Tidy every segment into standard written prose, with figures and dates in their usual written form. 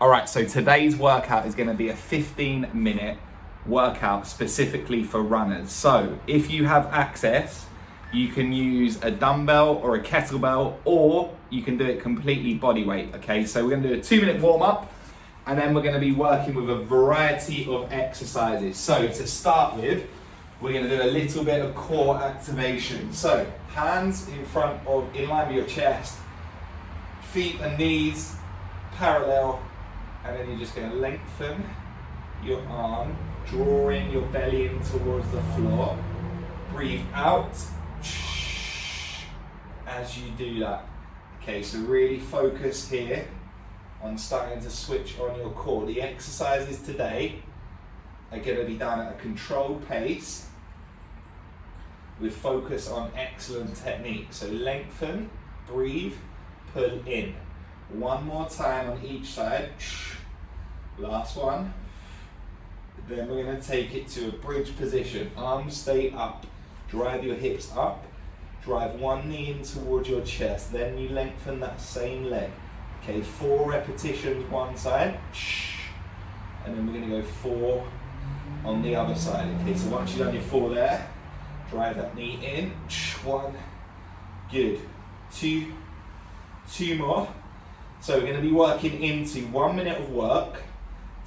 All right, so today's workout is gonna be a 15-minute workout specifically for runners. So if you have access, you can use a dumbbell or a kettlebell, or you can do it completely body weight, okay? So we're gonna do a 2-minute warm up, and then we're gonna be working with a variety of exercises. So to start with, we're gonna do a little bit of core activation. So hands in line with your chest, feet and knees parallel, and then you're just gonna lengthen your arm, drawing your belly in towards the floor. Breathe out as you do that. Okay, so really focus here on starting to switch on your core. The exercises today are gonna be done at a controlled pace with focus on excellent technique. So lengthen, breathe, pull in. One more time on each side. Last one. Then we're going to take it to a bridge position. Arms stay up. Drive your hips up. Drive one knee in towards your chest. Then you lengthen that same leg. Okay, 4 repetitions one side. And then we're going to go 4 on the other side. Okay, so once you've done your 4 there, drive that knee in. 1. Good. 2 more. So we're going to be working into 1 minute of work,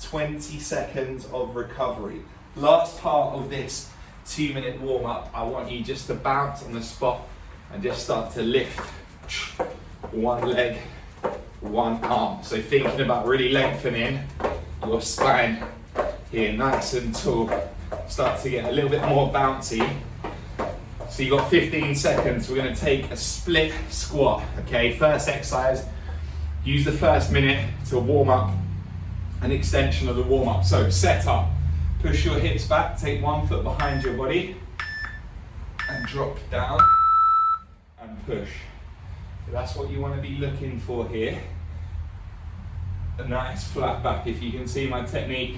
20 seconds of recovery. Last part of this 2-minute warm up, I want you just to bounce on the spot and just start to lift one leg, one arm. So thinking about really lengthening your spine here, nice and tall. Start to get a little bit more bouncy. So you've got 15 seconds. We're going to take a split squat. Okay, first exercise. Use the first minute to warm up an extension of the warm up. So set up, push your hips back, take one foot behind your body and drop down and push. So that's what you want to be looking for here. A nice flat back. If you can see my technique,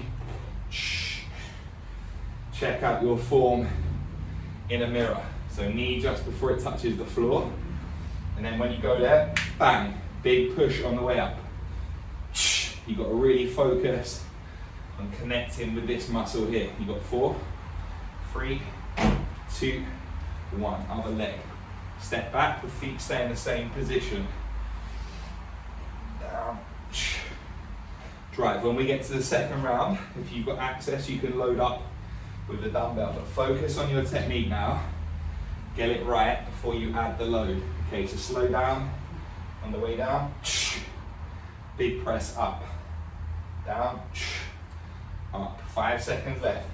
check out your form in a mirror. So knee just before it touches the floor. And then when you go there, bang. Big push on the way up. You've got to really focus on connecting with this muscle here. You've got 4, 3, 2, 1. Other leg. Step back, the feet stay in the same position. Down. Drive. When we get to the second round, if you've got access, you can load up with the dumbbell. But focus on your technique now. Get it right before you add the load. Okay, so slow down. On the way down, big press up, down, up. 5 seconds left.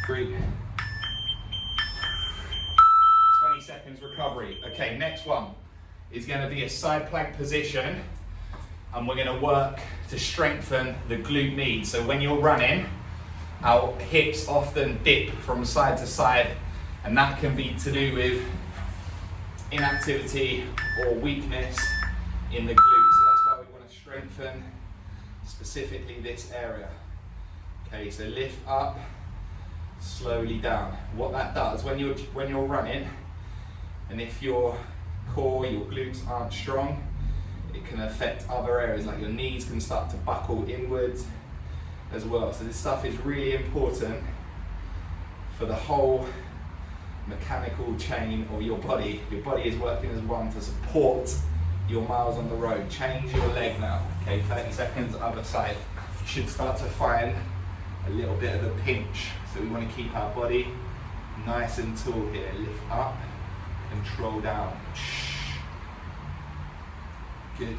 3, 20 seconds recovery. Okay, next one is going to be a side plank position, and we're going to work to strengthen the glute med. So when you're running, our hips often dip from side to side, and that can be to do with inactivity or weakness in the glute. So that's why we want to strengthen specifically this area. Okay, so lift up, slowly down. What that does when you're running, and if your core, your glutes aren't strong, it can affect other areas, like your knees can start to buckle inwards as well. So this stuff is really important for the whole mechanical chain of your body. Your body is working as one to support your miles on the road. Change your leg now. Okay, 30 seconds, other side. You should start to find a little bit of a pinch. So we want to keep our body nice and tall here. Lift up, control down. Good.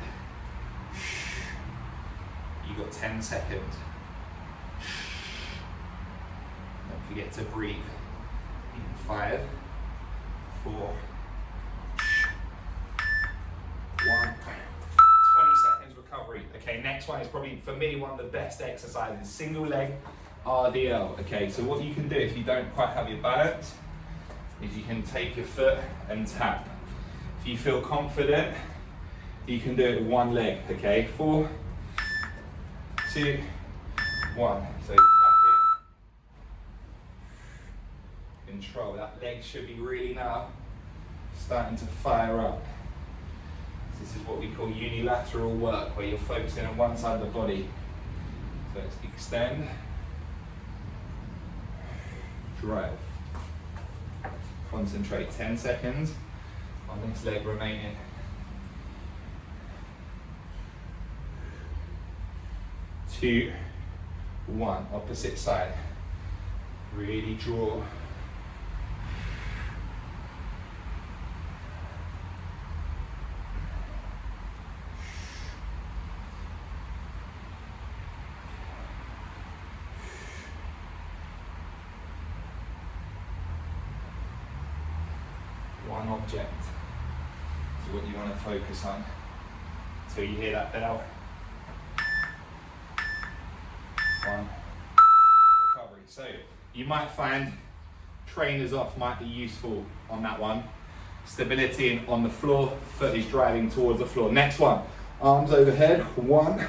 You got 10 seconds. Don't forget to breathe. 5, 4, 1. 20 seconds recovery. Okay, next one is probably, for me, one of the best exercises. Single leg RDL. Okay, so what you can do if you don't quite have your balance is you can take your foot and tap. If you feel confident, you can do it with one leg. Okay, 4, 2, 1. So control. That leg should be really now starting to fire up. This is what we call unilateral work, where you're focusing on one side of the body. So let's extend, drive. Concentrate 10 seconds on this leg remaining. 2, 1, opposite side. Really draw. One object is what you want to focus on until you hear that bell. 1, recovery. So you might find trainers off might be useful on that one. Stability on the floor, foot is driving towards the floor. Next one, arms overhead. 1,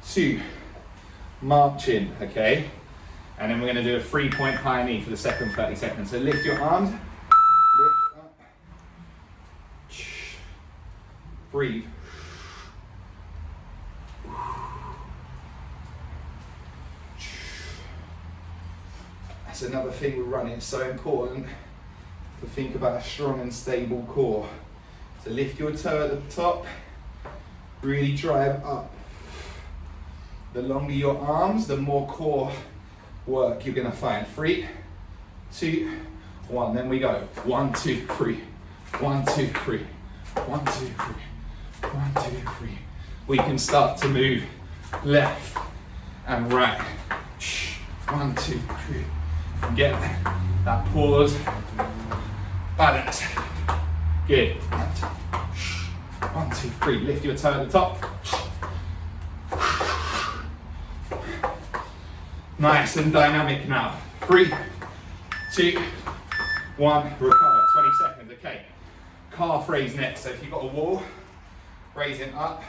2, marching, okay? And then we're going to do a 3-point high knee for the second 30 seconds. So lift your arms. Breathe. That's another thing with running. It's so important to think about a strong and stable core. So lift your toe at the top, really drive up. The longer your arms, the more core work you're going to find. 3, 2, 1. Then we go. 1, 2, 3. 1, 2, 3. 1, 2, 3. 1, 2, 3. We can start to move left and right. 1, 2, 3. Get that pause, balance. Good. 1, 2, 3. Lift your toe at the top. Nice and dynamic now. 3, 2, 1. Recover. 20 seconds. Okay. Calf raise next. So if you've got a wall, raising up,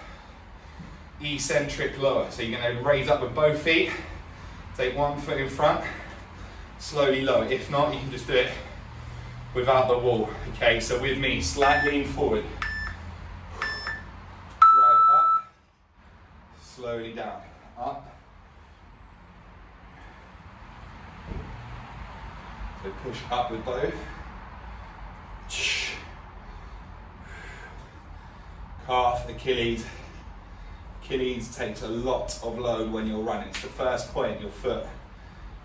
eccentric lower. So you're going to raise up with both feet, take one foot in front, slowly lower. If not, you can just do it without the wall. Okay, so with me, slight lean forward. Drive up, slowly down, up. So push up with both. Calf, Achilles. Achilles takes a lot of load when you're running. It's the first point, your foot.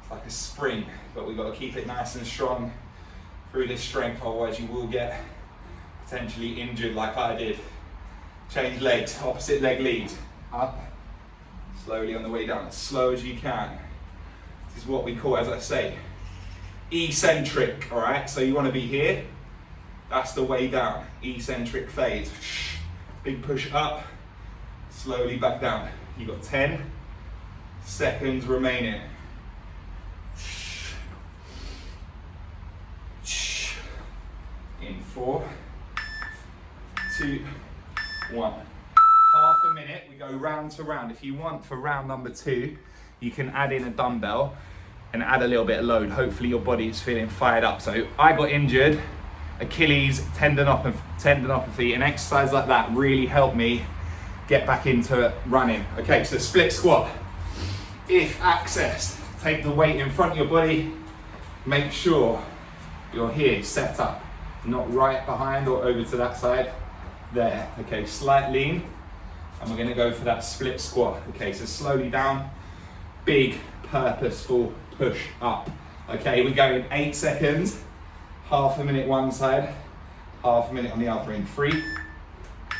It's like a spring, but we've got to keep it nice and strong through this strength, otherwise you will get potentially injured like I did. Change legs, opposite leg leads. Up, slowly on the way down, as slow as you can. This is what we call, as I say, eccentric, all right? So you want to be here, that's the way down, eccentric phase. Big push up, slowly back down. You've got 10 seconds remaining. In 4, 2, 1. Half a minute, we go round to round. If you want for round number 2, you can add in a dumbbell and add a little bit of load. Hopefully your body is feeling fired up. So I got injured, Achilles, tendinopathy, and exercise like that really helped me get back into running. Okay, so split squat. If accessed, take the weight in front of your body, make sure you're here, set up, not right behind or over to that side. There, okay, slight lean, and we're gonna go for that split squat. Okay, so slowly down, big purposeful push up. Okay, we go in 8 seconds, half a minute one side, half a minute on the other. In 3,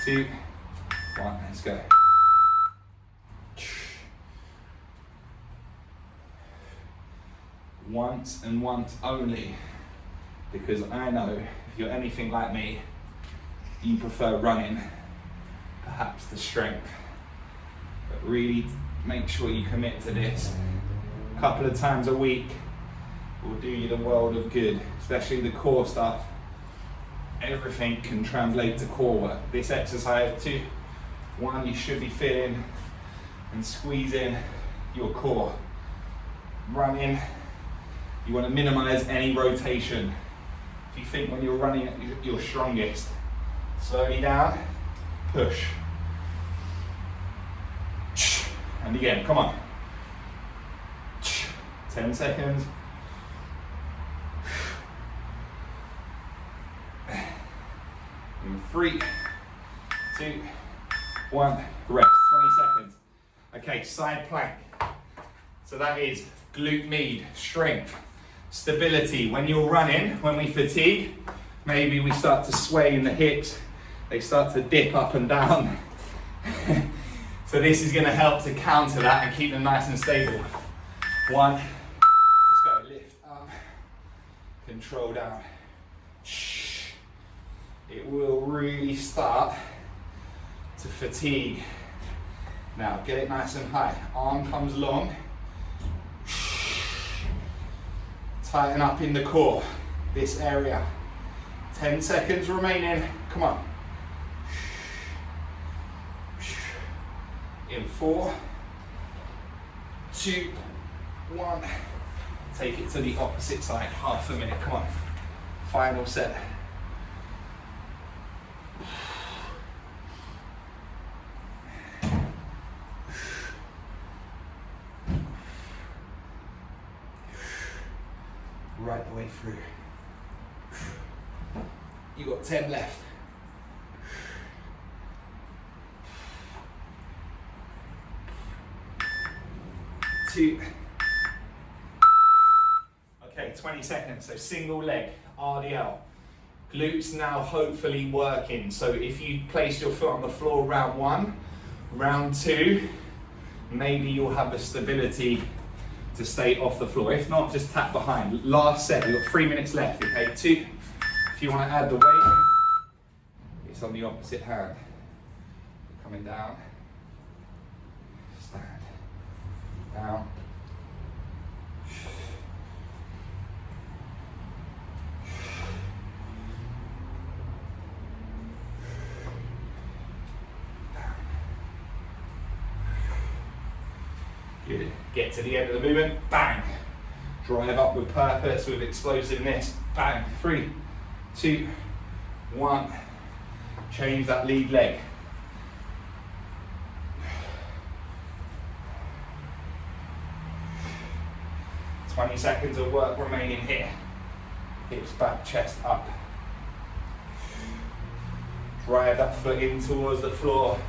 2, 1, let's go. Once and once only, because I know if you're anything like me, you prefer running, perhaps the strength, but really make sure you commit to this. A couple of times a week will do you the world of good, especially the core stuff. Everything can translate to core work. This exercise, 2, 1, you should be feeling and squeezing your core. Running, you want to minimize any rotation. If you think when you're running at your strongest, slowly down, push. And again, come on. 10 seconds. In 3, 2, 1, rest, 20 seconds. Okay, side plank. So that is glute med, strength, stability. When you're running, when we fatigue, maybe we start to sway in the hips, they start to dip up and down. So this is going to help to counter that and keep them nice and stable. 1, let's go, lift up, control down. It will really start to fatigue. Now get it nice and high, arm comes long. Tighten up in the core, this area. 10 seconds remaining, come on. In 4, 2, 1. Take it to the opposite side, half a minute, come on. Final set. Right the way through. You got 10 left. 2. Okay, 20 seconds. So single leg, RDL. Glutes now hopefully working. So if you place your foot on the floor round 1, round 2, maybe you'll have the stability to stay off the floor. If not, just tap behind. Last set, we've got 3 minutes left, okay? 2. If you want to add the weight, it's on the opposite hand. Coming down. Stand. Down. Good. Get to the end of the movement, bang. Drive up with purpose, with explosiveness, bang. 3, 2, 1. Change that lead leg. "20 seconds of work remaining here. Hips back, chest up. Drive that foot in towards the floor.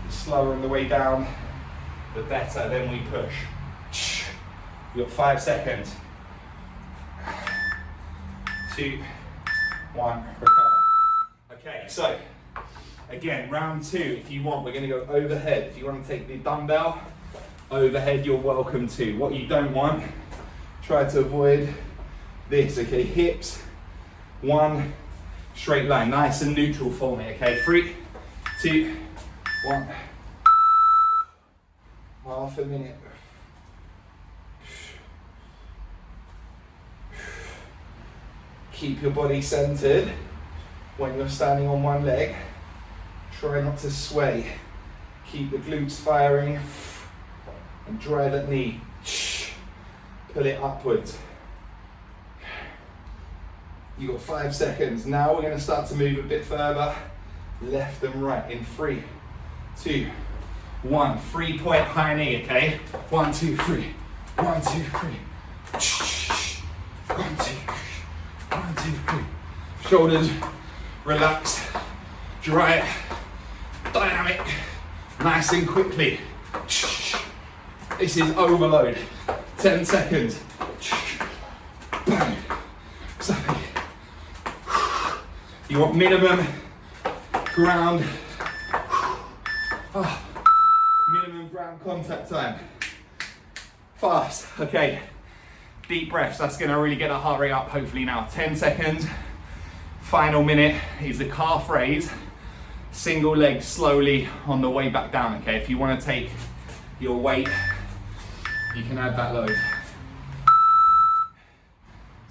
The slower on the way down, the better, then we push. You've got 5 seconds. 2, 1, recover. Okay, so again, round 2, if you want, we're going to go overhead. If you want to take the dumbbell overhead, you're welcome to. What you don't want, try to avoid this, okay? Hips, 1, straight line, nice and neutral for me, okay? 3, 2, 1. Half a minute. Keep your body centered when you're standing on one leg. Try not to sway. Keep the glutes firing and drive that knee. Pull it upwards. You've got 5 seconds. Now we're going to start to move a bit further, left and right in 3, 2, 1. 3-point high knee, okay? 1, 2, 3. 1, 2, 3. 1, 2, 3. 1, 2, 3. Shoulders relaxed, dry, dynamic, nice and quickly. This is overload. 10 seconds. Bang. Exactly. You want minimum ground. Minimum ground contact time. Fast. Okay. Deep breaths. That's going to really get the heart rate up hopefully now. 10 seconds. Final minute is the calf raise. Single leg slowly on the way back down. Okay. If you want to take your weight, you can add that load.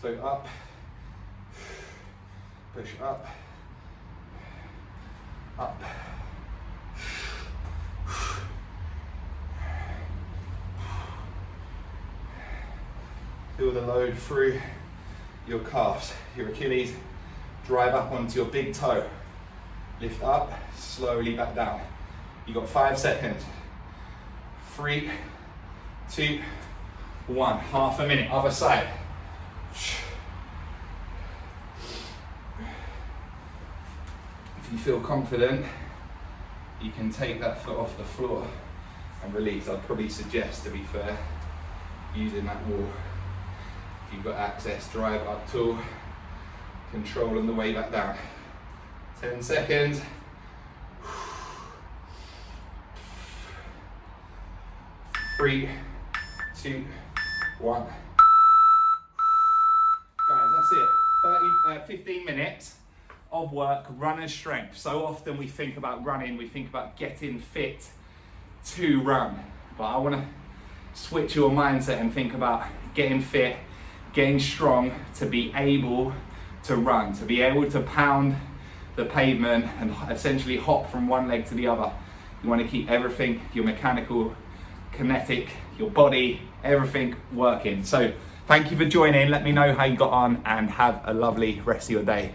So up. Push up. Up. Feel the load through your calves, your Achilles. Drive up onto your big toe. Lift up, slowly back down. You got 5 seconds. 3, 2, 1. Half a minute, other side. If you feel confident, you can take that foot off the floor and release. I'd probably suggest, to be fair, using that wall. If you've got access, drive up tool, control on the way back down. 10 seconds. Three, 2, 1. Guys, that's it. 15 minutes of work, runner's strength. So often we think about running, we think about getting fit to run. But I want to switch your mindset and think about getting fit, getting strong to be able to run, to be able to pound the pavement and essentially hop from one leg to the other. You want to keep everything, your mechanical, kinetic, your body, everything working. So thank you for joining. Let me know how you got on and have a lovely rest of your day.